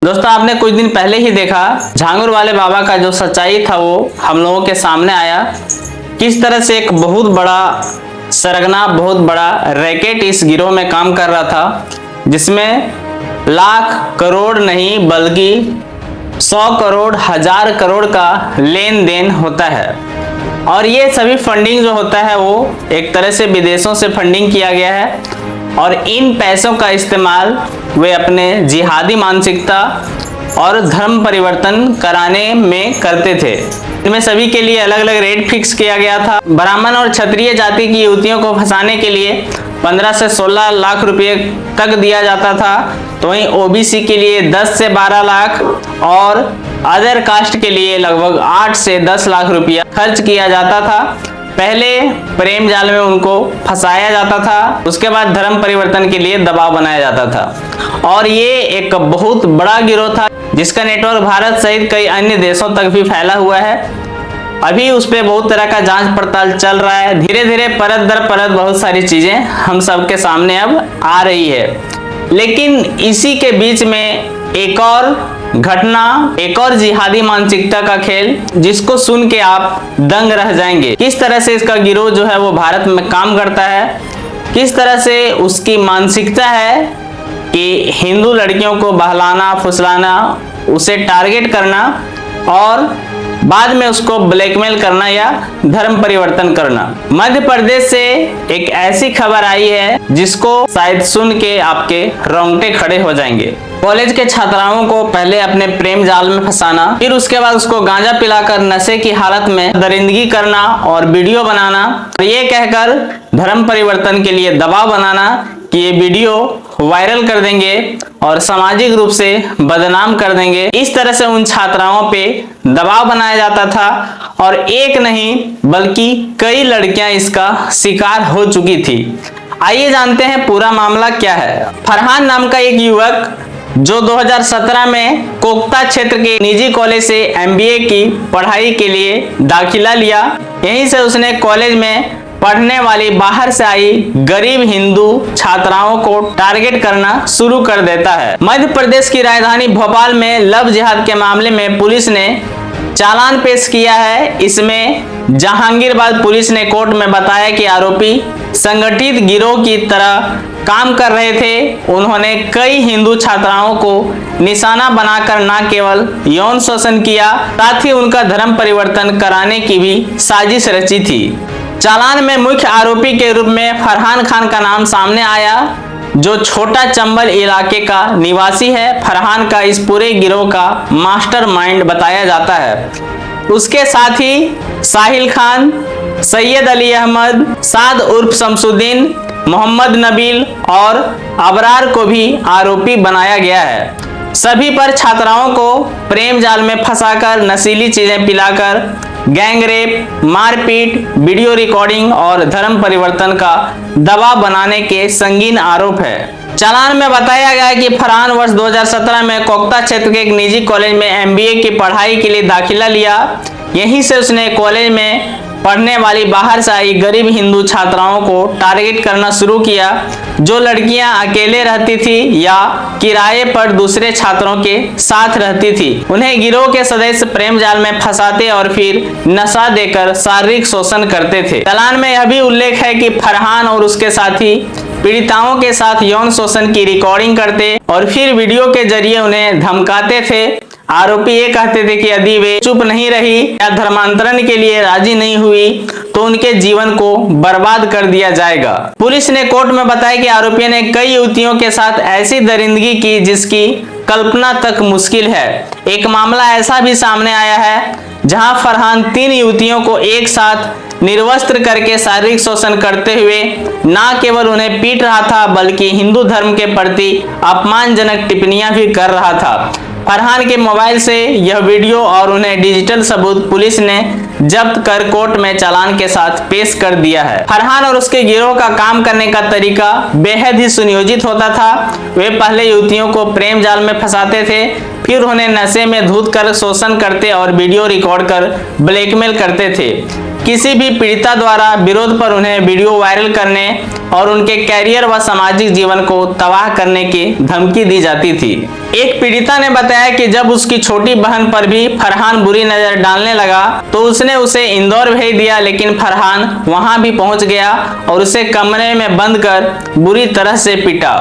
दोस्तों आपने कुछ दिन पहले ही देखा झांगुर वाले बाबा का जो सच्चाई था वो हम लोगों के सामने आया। किस तरह से एक बहुत बड़ा सरगना, बहुत बड़ा रैकेट इस गिरोह में काम कर रहा था, जिसमें लाख करोड़ नहीं बल्कि 100 करोड़, 1000 करोड़ का लेन देन होता है। और ये सभी फंडिंग जो होता है वो एक तरह से विदेशों से फंडिंग किया गया है और इन पैसों का इस्तेमाल वे अपने जिहादी मानसिकता और धर्म परिवर्तन कराने में करते थे। इनमें सभी के लिए अलग अलग रेट फिक्स किया गया था। ब्राह्मण और क्षत्रिय जाति की युवतियों को फंसाने के लिए 15 से 16 लाख रुपए तक दिया जाता था, तो वहीं ओबीसी के लिए 10 से 12 लाख और अदर कास्ट के लिए लगभग 8 से 10 लाख रुपया खर्च किया जाता था। पहले प्रेम जाल में उनको फंसाया जाता था, उसके बाद धर्म परिवर्तन के लिए दबाव बनाया जाता था। और ये एक बहुत बड़ा गिरोह था जिसका नेटवर्क भारत सहित कई अन्य देशों तक भी फैला हुआ है। अभी उस पर बहुत तरह का जांच पड़ताल चल रहा है। धीरे धीरे परत दर परत बहुत सारी चीजें हम सबके सामने अब आ रही है। लेकिन इसी के बीच में एक और घटना, एक और जिहादी मानसिकता का खेल जिसको सुन के आप दंग रह जाएंगे। किस तरह से इसका गिरोह जो है वो भारत में काम करता है, किस तरह से उसकी मानसिकता है कि हिंदू लड़कियों को बहलाना, फुसलाना, उसे टारगेट करना और बाद में उसको ब्लैकमेल करना या धर्म परिवर्तन करना। मध्य प्रदेश से एक ऐसी खबर आई है जिसको शायद सुन के आपके रोंगटे खड़े हो जाएंगे। कॉलेज के छात्राओं को पहले अपने प्रेम जाल में फंसाना, फिर उसके बाद उसको गांजा पिलाकर नशे की हालत में दरिंदगी करना और वीडियो बनाना और ये कहकर धर्म परिवर्तन के लिए दबाव बनाना कि ये वीडियो वायरल कर देंगे और सामाजिक रूप से बदनाम कर देंगे। इस तरह से उन छात्राओं पे दबाव बनाया जाता था और एक नहीं बल्कि कई लड़कियां इसका शिकार हो चुकी थी। आइए जानते हैं पूरा मामला क्या है। फरहान नाम का एक युवक जो 2017 में कोकता क्षेत्र के निजी कॉलेज से MBA की पढ़ाई के लिए दाखिला लिया। यहीं से उसने कॉलेज में पढ़ने वाली बाहर से आई गरीब हिंदू छात्राओं को टारगेट करना शुरू कर देता है। मध्य प्रदेश की राजधानी भोपाल में लव जिहाद के मामले में पुलिस ने चालान पेश किया है। इसमें जहांगीरबाद पुलिस ने कोर्ट में बताया कि आरोपी संगठित गिरोह की तरह काम कर रहे थे। उन्होंने कई हिंदू छात्राओं को निशाना बनाकर न केवल यौन शोषण किया, साथ ही उनका धर्म परिवर्तन कराने की भी साजिश रची थी। चालान में मुख्य आरोपी के रूप में फरहान खान का नाम सामने आया, जो छोटा चंबल इलाके का निवासी है। फरहान का इस पूरे गिरोह का मास्टरमाइंड बताया जाता है। उसके साथ ही साहिल खान, सैयद अली अहमद, साद उर्फ शमसुद्दीन, मोहम्मद नबील और अबरार को भी आरोपी बनाया गया है। सभी पर छात्राओं को प्रेम जाल में फंसाकर, नशीली चीजें पिलाकर, गैंग रेप, मारपीट, वीडियो रिकॉर्डिंग और धर्म परिवर्तन का दबाव बनाने के संगीन आरोप है। चालान में बताया गया है कि फरहान वर्ष 2017 में कोकता क्षेत्र के एक निजी कॉलेज में MBA की पढ़ाई के लिए दाखिला लिया। यहीं से उसने कॉलेज में पढ़ने वाली बाहर से आई गरीब हिंदू छात्राओं को टारगेट करना शुरू किया। जो लड़कियां अकेले रहती थी या किराए पर दूसरे छात्रों के साथ रहती थी, उन्हें गिरोह के सदस्य प्रेम जाल में फंसाते और फिर नशा देकर शारीरिक शोषण करते थे। चालान में यह भी उल्लेख है कि फरहान और उसके साथी पीड़िताओं के साथ यौन शोषण की रिकॉर्डिंग करते और फिर वीडियो के जरिए उन्हें धमकाते थे। आरोपी ये कहते थे कि यदि वे चुप नहीं रही या धर्मांतरण के लिए राजी नहीं हुई तो उनके जीवन को बर्बाद कर दिया जाएगा। पुलिस ने कोर्ट में बताया कि आरोपियों ने कई युवतियों के साथ ऐसी दरिंदगी की जिसकी कल्पना तक मुश्किल है। एक मामला ऐसा भी सामने आया है जहां फरहान 3 युवतियों को एक साथ निर्वस्त्र करके शारीरिक शोषण करते हुए न केवल उन्हें पीट रहा था बल्कि हिंदू धर्म के प्रति अपमानजनक टिप्पणियां भी कर रहा था। फरहान के मोबाइल से यह वीडियो और उन्हें डिजिटल सबूत पुलिस ने जब्त कर कोर्ट में चालान के साथ पेश कर दिया है। फरहान और उसके गिरोह का काम करने का तरीका बेहद ही सुनियोजित होता था। वे पहले युवतियों को प्रेम जाल में फंसाते थे, फिर उन्हें नशे में धुत कर शोषण करते और वीडियो रिकॉर्ड कर ब्लैकमेल करते थे। किसी भी पीड़िता द्वारा विरोध पर उन्हें वीडियो वायरल करने और उनके कैरियर व सामाजिक जीवन को तबाह करने की धमकी दी जाती थी। एक पीड़िता ने बताया कि जब उसकी छोटी बहन पर भी फरहान बुरी नजर डालने लगा तो उसने उसे इंदौर भेज दिया, लेकिन फरहान वहां भी पहुंच गया और उसे कमरे में बंद कर बुरी तरह से पीटा।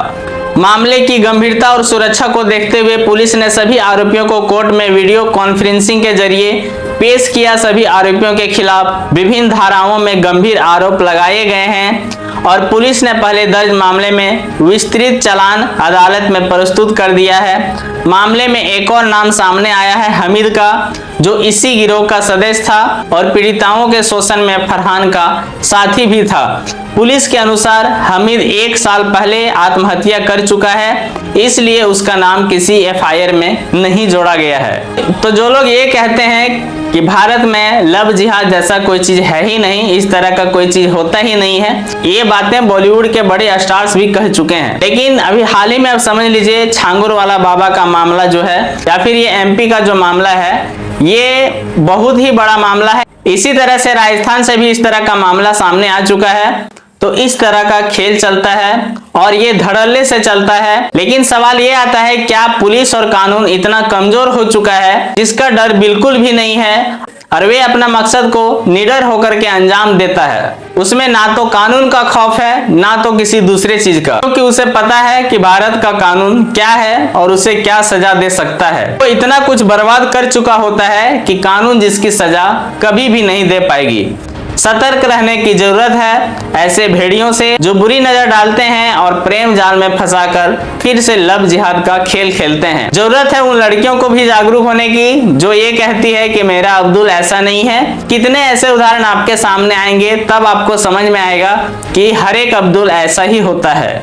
मामले की गंभीरता और सुरक्षा को देखते हुए पुलिस ने सभी आरोपियों को कोर्ट में वीडियो कॉन्फ्रेंसिंग के जरिए पेश किया। सभी आरोपियों के खिलाफ विभिन्न धाराओं में गंभीर आरोप लगाए गए हैं और पुलिस ने पहले दर्ज मामले में विस्तृत चालान अदालत में प्रस्तुत कर दिया है। मामले में एक और नाम सामने आया है हमीद का, जो इसी गिरोह का सदस्य था और पीड़िताओं के शोषण में फरहान का साथी भी था। पुलिस के अनुसार हमीद 1 साल पहले आत्महत्या कर चुका है, इसलिए उसका नाम किसी एफआईआर में नहीं जोड़ा गया है। तो जो लोग ये कहते हैं कि भारत में लव जिहाद जैसा कोई चीज है ही नहीं, इस तरह का कोई चीज होता ही नहीं है, ये बातें बॉलीवुड के बड़े स्टार्स भी कह चुके हैं। लेकिन अभी हाल ही में आप समझ लीजिए छांगुर वाला बाबा का मामला जो है या फिर ये एमपी का जो मामला है, ये बहुत ही बड़ा मामला है। इसी तरह से राजस्थान से भी इस तरह का मामला सामने आ चुका है। तो इस तरह का खेल चलता है और ये धड़ल्ले से चलता है। लेकिन सवाल ये आता है, क्या पुलिस और कानून इतना कमजोर हो चुका है जिसका डर बिल्कुल भी नहीं है और वे अपना मकसद को निडर होकर के अंजाम देता है? उसमें ना तो कानून का खौफ है ना तो किसी दूसरे चीज का, क्योंकि उसे पता है कि भारत का कानून क्या है और उसे क्या सजा दे सकता है। वो इतना कुछ बर्बाद कर चुका होता है कि कानून जिसकी सजा कभी भी नहीं दे पाएगी। सतर्क रहने की जरूरत है ऐसे भेड़ियों से जो बुरी नजर डालते हैं और प्रेम जाल में फंसाकर फिर से लव जिहाद का खेल खेलते हैं। जरूरत है उन लड़कियों को भी जागरूक होने की जो ये कहती है कि मेरा अब्दुल ऐसा नहीं है। कितने ऐसे उदाहरण आपके सामने आएंगे, तब आपको समझ में आएगा कि हर एक अब्दुल ऐसा ही होता है।